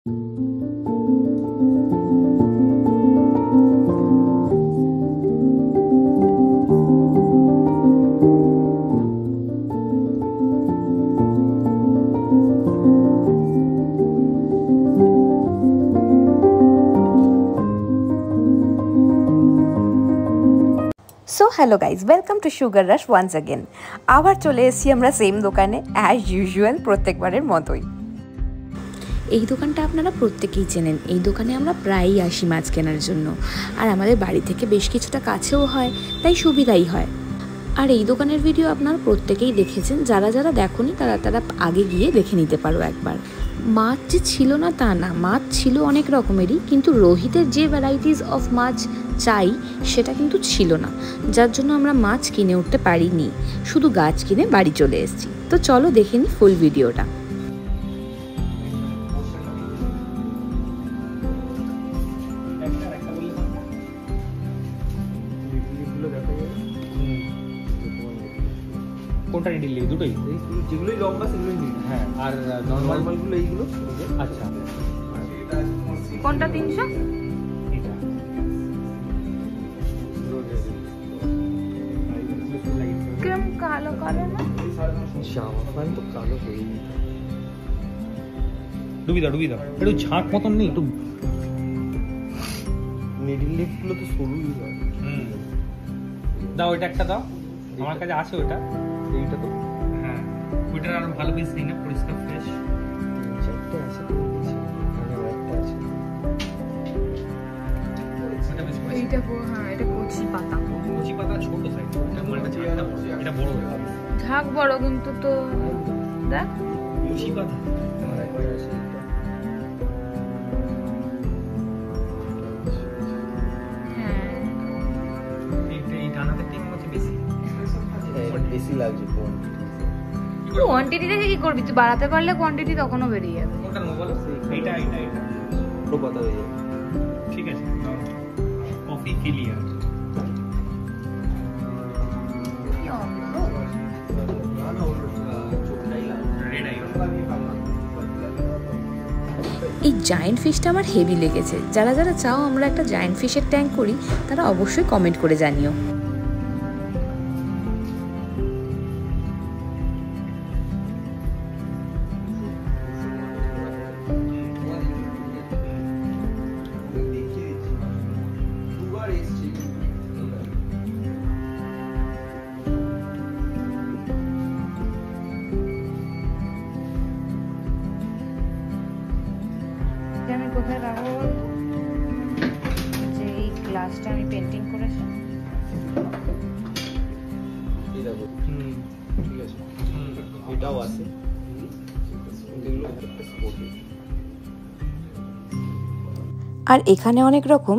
So hello guys, welcome to Sugar Rush once again. আবার চলে এসেছি আমরা সেম দোকানে অ্যাজ ইউজুয়াল, প্রত্যেকবারের মতোই। এই দোকানটা আপনারা প্রত্যেকেই চেনেন। এই দোকানে আমরা প্রায়ই আসি মাছ কেনার জন্য, আর আমাদের বাড়ি থেকে বেশ কিছুটা কাছেও হয়, তাই সুবিধাই হয়। আর এই দোকানের ভিডিও আপনারা প্রত্যেকেই দেখেছেন, যারা যারা দেখোনি তারা আগে গিয়ে দেখে নিতে পারো একবার। মাছ যে ছিল না তা না, মাছ ছিল অনেক রকমেরই, কিন্তু রোহিতের যে ভ্যারাইটিস অফ মাছ চাই সেটা কিন্তু ছিল না, যার জন্য আমরা মাছ কিনে উঠতে পারিনি, শুধু গাছ কিনে বাড়ি চলে এসেছি। তো চলো দেখে নিই ফুল ভিডিওটা। কোনটা নিয়ে নিলি? দুটোই, যেগুলোই লম্বা সেগুলোই নিই। হ্যাঁ, আর নর্মালগুলো এইগুলো। আচ্ছা, কোনটা 300? এটা কেমন কালো কালো না? জামা প্যান্ট তো কালো হয়েই। ডুবি দাও একটু ঝাঁক মতন নেই একটু। মিডিল লিপগুলো তো সরুই হয়। দাও, এটা একটা দাও, আমার কাছে আছে ওটা। এইটা তো হ্যাঁ, ওইটার আরো ভালো পিস নেই না, পরিষ্কার ফ্রেশ। চারটে আছে, একটা আছে। ওটা বেশ ভালো। হ্যাঁ, এটা কচি পাতা। কচি পাতা ছোট সাইজ, এটা মানে ঝাঁকটা বড়, এটা বড় হবে। ঝাঁক বড় কিন্তু তো দেখ কচি পাতা। আমার একটা আছে। হ্যাঁ, এই ডানাতে ঠিক মতো বেশি বেশি লাগছে কোয়ান্টিটি দেখে কি করবি? তুই বাড়াতে পারলে কোয়ান্টিটি তখনও বেরিয়ে যাবে। কোনটা নেবো বলো? এইটা ছোট পাতা হয়ে যাবে। ঠিক আছে, কফি ক্লিয়ার। এই জায়েন্ট ফিশটা আমার হেভি লেগেছে। যারা যারা চাও আমরা একটা জায়েন্ট ফিশের ট্যাঙ্ক করি, তারা অবশ্যই কমেন্ট করে জানিও। আমি কোথায় রাখবো বলতো? যে এই গ্লাসটা আমি পেন্টিং করেছি। এই দেখো, ঠিক আছে, এটাও আছে। এগুলো একটা স্পোর্টি। আর এখানে অনেক রকম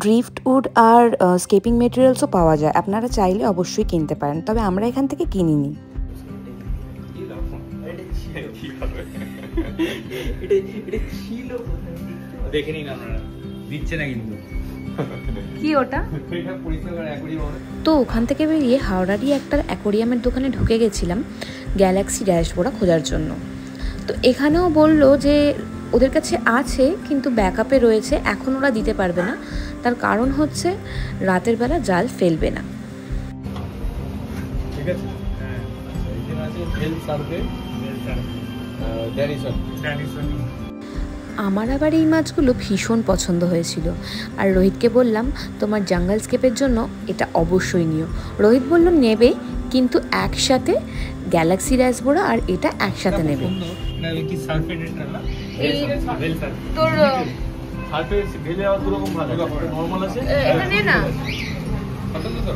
ড্রিফট উড আর স্কেপিং মেটেরিয়ালসও পাওয়া যায়, আপনারা চাইলে অবশ্যই কিনতে পারেন, তবে আমরা এখান থেকে কিনিনি। দেখে নিন আপনারা, দিচ্ছে না কিন্তু। কি ওটা? তো ওখান থেকে বেরিয়ে হাওড়ারই একটা অ্যাকোরিয়ামের দোকানে ঢুকে গেছিলাম গ্যালাক্সি ড্যাশবোর্ড খোঁজার জন্য। তো এখানেও বললো যে ওদের কাছে আছে, কিন্তু ব্যাকআপে রয়েছে, এখন ওরা দিতে পারবে না। তার কারণ হচ্ছে রাতের বেলা জাল ফেলবে না। ঠিক আছে, হ্যাঁ, এখানে আছে ভেল সার্ভে, ড্যানিসন। আমার আবার এই মাছগুলো ভীষণ পছন্দ হয়েছিল, আর রোহিতকে বললাম তোমার জাঙ্গল স্কেপের জন্য এটা অবশ্যই নিও। রোহিত বলল নেবে, কিন্তু একসাথে গ্যালাক্সি ড্যাশবোর্ড আর এটা একসাথে নেবে। তোর সার্ভে ভেলে আর দু রকম ভালো, নরমাল আছে। এটা নে না। পছন্দ তো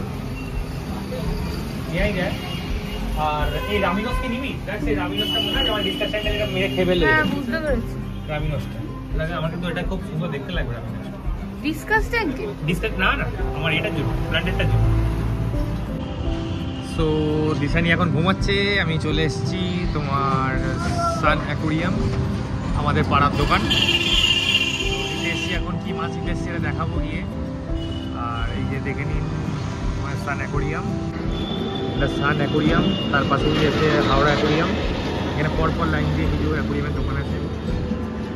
নিয়ে যায়। আর এই রামিনসকে নিবি? দেখ সেই রামিনসটা মনে হয় আমার ডিসকাশনটা যেটা মেরে খেয়ে ফেলে। হ্যাঁ, বুঝতে পেরেছি। রামিনসটা লাগে আমার, কিন্তু এটা খুব সুন্দর দেখতে লাগবে। রামিনসটা ডিসকাস ট্যাঙ্কে ডিসকাস না আমার এটার জন্য, প্ল্যান্টেরটার জন্য। সো দিশানি এখন ঘুমাচ্ছে, আমি চলে এসেছি তোমার সান অ্যাকোরিয়াম, আমাদের পাড়ার দোকান। এসেছি এখন কি মাছ নিতে এসেছি সেটা দেখাবো গিয়ে। আর এই যে দেখে নিন আমার সান অ্যাকোরিয়াম, এটা সান অ্যাকোরিয়াম, তার পাশেই আছে হাওড়া অ্যাকোরিয়াম। এখানে পরপর লাইন দিয়ে কিছু অ্যাকোরিয়ামের দোকান আছে।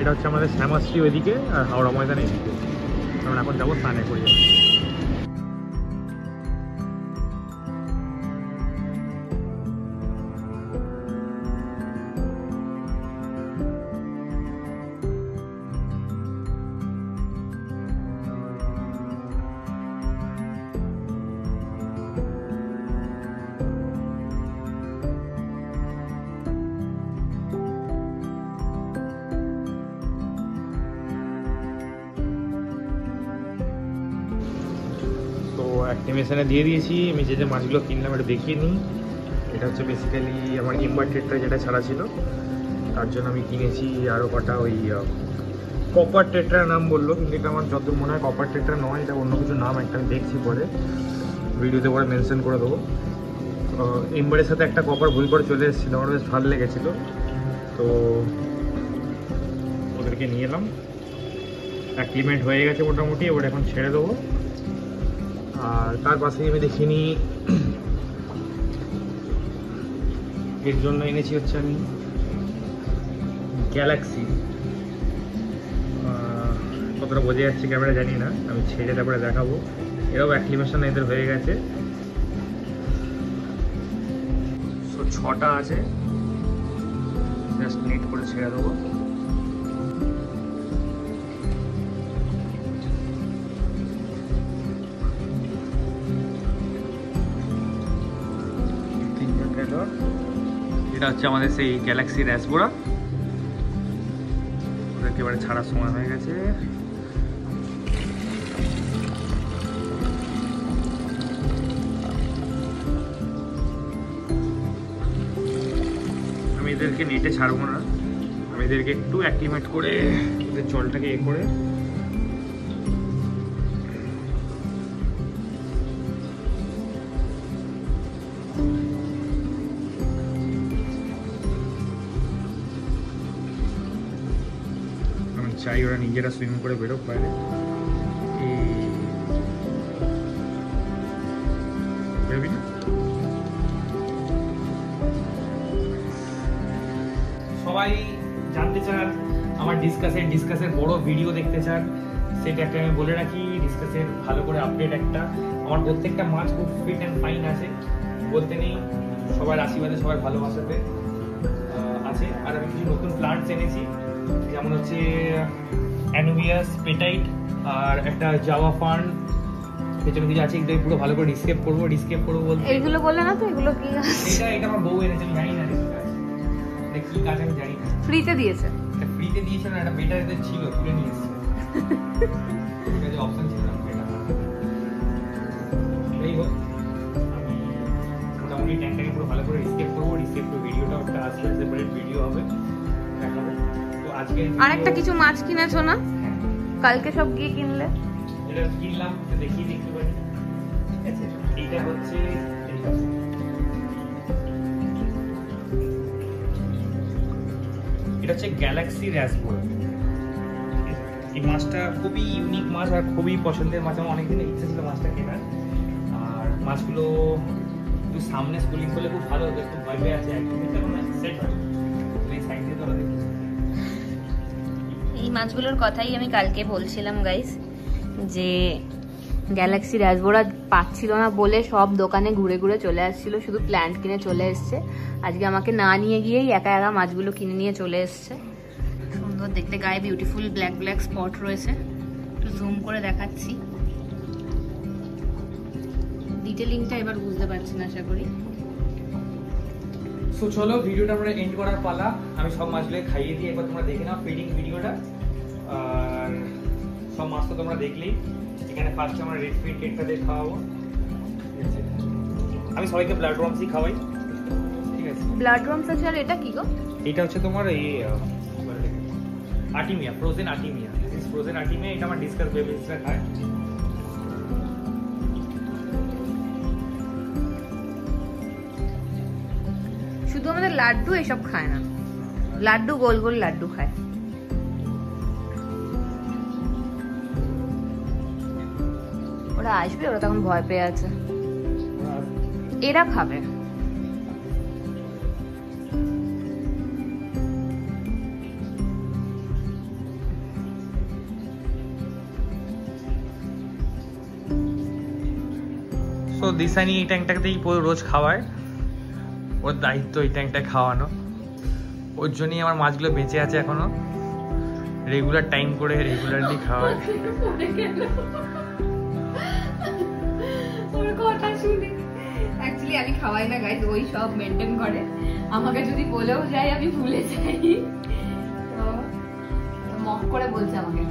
এটা হচ্ছে আমাদের শ্যামাশ্রী ওইদিকে আর হাওড়া ময়দান এদিকে। আমরা এখন যাবো সান অ্যাকোয়ারিয়াম। অ্যাক্টিভেশনে দিয়ে দিয়েছি। আমি যে মাছগুলো কিনলাম এটা দেখিয়ে নিই। এটা হচ্ছে বেসিক্যালি আমার ইম্বার ট্রেটটা যেটা ছাড়া ছিল, তার জন্য আমি কিনেছি আরও কটা ওই কপার ট্রেট্রার নাম বললো, কিন্তু এটা আমার যত মনে হয় কপার ট্রেট্রা নয়, এটা অন্য কিছু নাম একটা আমি দেখছি পরে ভিডিওতে পরে মেনশন করে দেবো। ইম্বারের সাথে একটা কপার ভুল করে চলে এসেছিলো, আমার বেশ ভালো লেগেছিলো, তো ওদেরকে নিয়ে এলাম। অ্যাক্লিমেন্ট হয়ে গেছে মোটামুটি, এবার এখন ছেড়ে দেবো। আর তার পাশেই আমি দেখিনি এর জন্য এনেছি হচ্ছে আমি গ্যালাক্সি। কতটা বোঝা যাচ্ছে ক্যামেরা জানি না, আমি ছেড়ে তারপরে দেখাবো। এরাও অ্যাক্লিমেশন এদের হয়ে গেছে। সো 6টা আছে, জাস্ট নেট করে ছেড়ে দেবো। এটা হচ্ছে আমাদের সেই গ্যালাক্সি র্যাসবোরা, ওদেরকে এবারে ছাড়ার সময় হয়ে গেছে। আমি এদেরকে নেটে ছাড়বো না, আমি এদেরকে একটু অ্যাক্লিমেট করে এদের জলটাকে করে চাই ওরা নিজেরা সুইমিং করে বেরোক বাইরে। বেরোবি না? সবাই জানতে চান আমার ডিসকাসের বড় ভিডিও দেখতে চান, সেটা একটা আমি বলে রাখি। ডিসকাসের ভালো করে আপডেট একটা, আমার প্রত্যেকটা মাছ খুব ফিট অ্যান্ড ফাইন আছে, বলতে নেই। সবার আশীর্বাদে, সবার ভালোবাসাতে আছে। আর আমি কিছু নতুন প্লান্টস এনেছি, যেমন হচ্ছে অ্যানুবিয়াস পেটাইট আর একটা জাভা ফার্ন, পেছনে কিছু আছে, এগুলো পুরো ভালো করে ডিসক্রাইব করবো বলতে। এইগুলো বললে না তো, এগুলো কি এটা আমার বউ এনেছে, আমি জানি না কি কাজ আমি জানি না। ফ্রিতে দিয়েছে? ফ্রিতে দিয়েছে না, একটা বেটার এদের ছিল, তুলে নিয়ে এসেছে। অপশন ছিল না বেটার। এই হোক, আমি মোটামুটি ট্যাঙ্কটাকে পুরো ভালো করে ডিসক্রাইব করবো। ভিডিওটা একটা আসলে সেপারেট ভিডিও হবে, দেখাবো। তো আজকে আরেকটা কিছু মাছ কিনেছো না? কালকে সব গিয়ে কিনলে? এটা কিনলাম, দেখিয়ে দেখতে পারি। ঠিক আছে, এটা হচ্ছে গ্যালাক্সি র্যাসবোরা। এই মাছটা খুবই ইউনিক মাছ আর খুবই পছন্দের মাছ। আমার অনেকদিন ইচ্ছে ছিল মাছটা কেনার। আর মাছগুলো একটু সামনে স্কুলিং করলে খুব ভালো হতো, একটু ভয় পেয়ে আছে একদম সেট হয়। এই সাইড দিয়ে তোরা দেখিস, এই মাছগুলোর কথাই আমি কালকে বলছিলাম গাইস, যে গ্যালাক্সি র্যাসবোরা পাচ্ছিল না বলে সব দোকানে ঘুরে ঘুরে চলে আসছিল, শুধু প্ল্যান্ট কিনে চলে এসছে। আজকে আমাকে না নিয়ে গিয়েই একা একা মাছগুলো কিনে নিয়ে চলে এসছে। সুন্দর দেখতে, গায়ে বিউটিফুল ব্ল্যাক ব্ল্যাক স্পট রয়েছে, একটু জুম করে দেখাচ্ছি। ডিটেলিংটা এবার বুঝতে পারছেন আশা করি। সো চলো ভিডিওটা আমরা এন্ড করার পালা। আমি সব মাছগুলো খাইয়ে দিয়ে একবার তোমরা দেখে নাও ফিডিং ভিডিওটা। আর সব মাছ তো তোমরা দেখলেই। এখানে ফার্স্ট আমরা রেড ফিড কেকটা দিয়ে খাওয়াবো। আমি সবাইকে ব্লাড রমসই খাওয়াই, ঠিক আছে? ব্লাড রমস আছে। আর এটা কি গো? এটা হচ্ছে তোমার এই Artemia, frozen Artemia. Frozen Artemia, এটা আমার ডিসকাস বেবিসরা খায়। শুধু আমাদের লাড্ডু এসব খায় না, লাড্ডু গোল গোল লাড্ডু খায়। ওরা আসবে, ওরা তখন ভয় পেয়ে আছে। এরা খাবে। ওকে দিশানি এই ট্যাঙ্কটাতেই রোজ খাওয়ায়, ওর দায়িত্ব এই ট্যাঙ্কটায় খাওয়ানো। ওর জন্যই আমার মাছগুলো বেঁচে আছে এখনো, রেগুলার টাইম করে রেগুলারলি খাওয়ায়। ওর কথা শুনে অ্যাকচুয়ালি আমি খাওয়াই না গাইস, ওই সব মেনটেন করে। আমাকে যদি বলেও যায় আমি ভুলে যাই, তো মক করে বলছে আমাকে।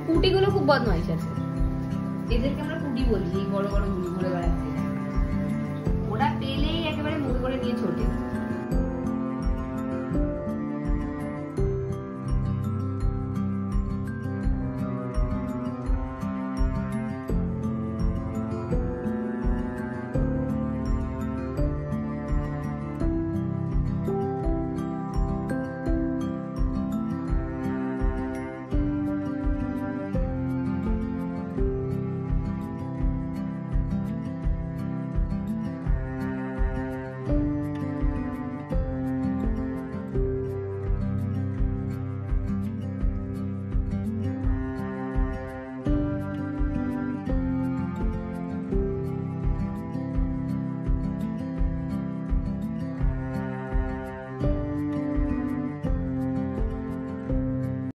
পুটিগুলো খুব বদমাইশ আছে, এদেরকে আমরা পুটি বলছি, এই বড় বড় গুলো।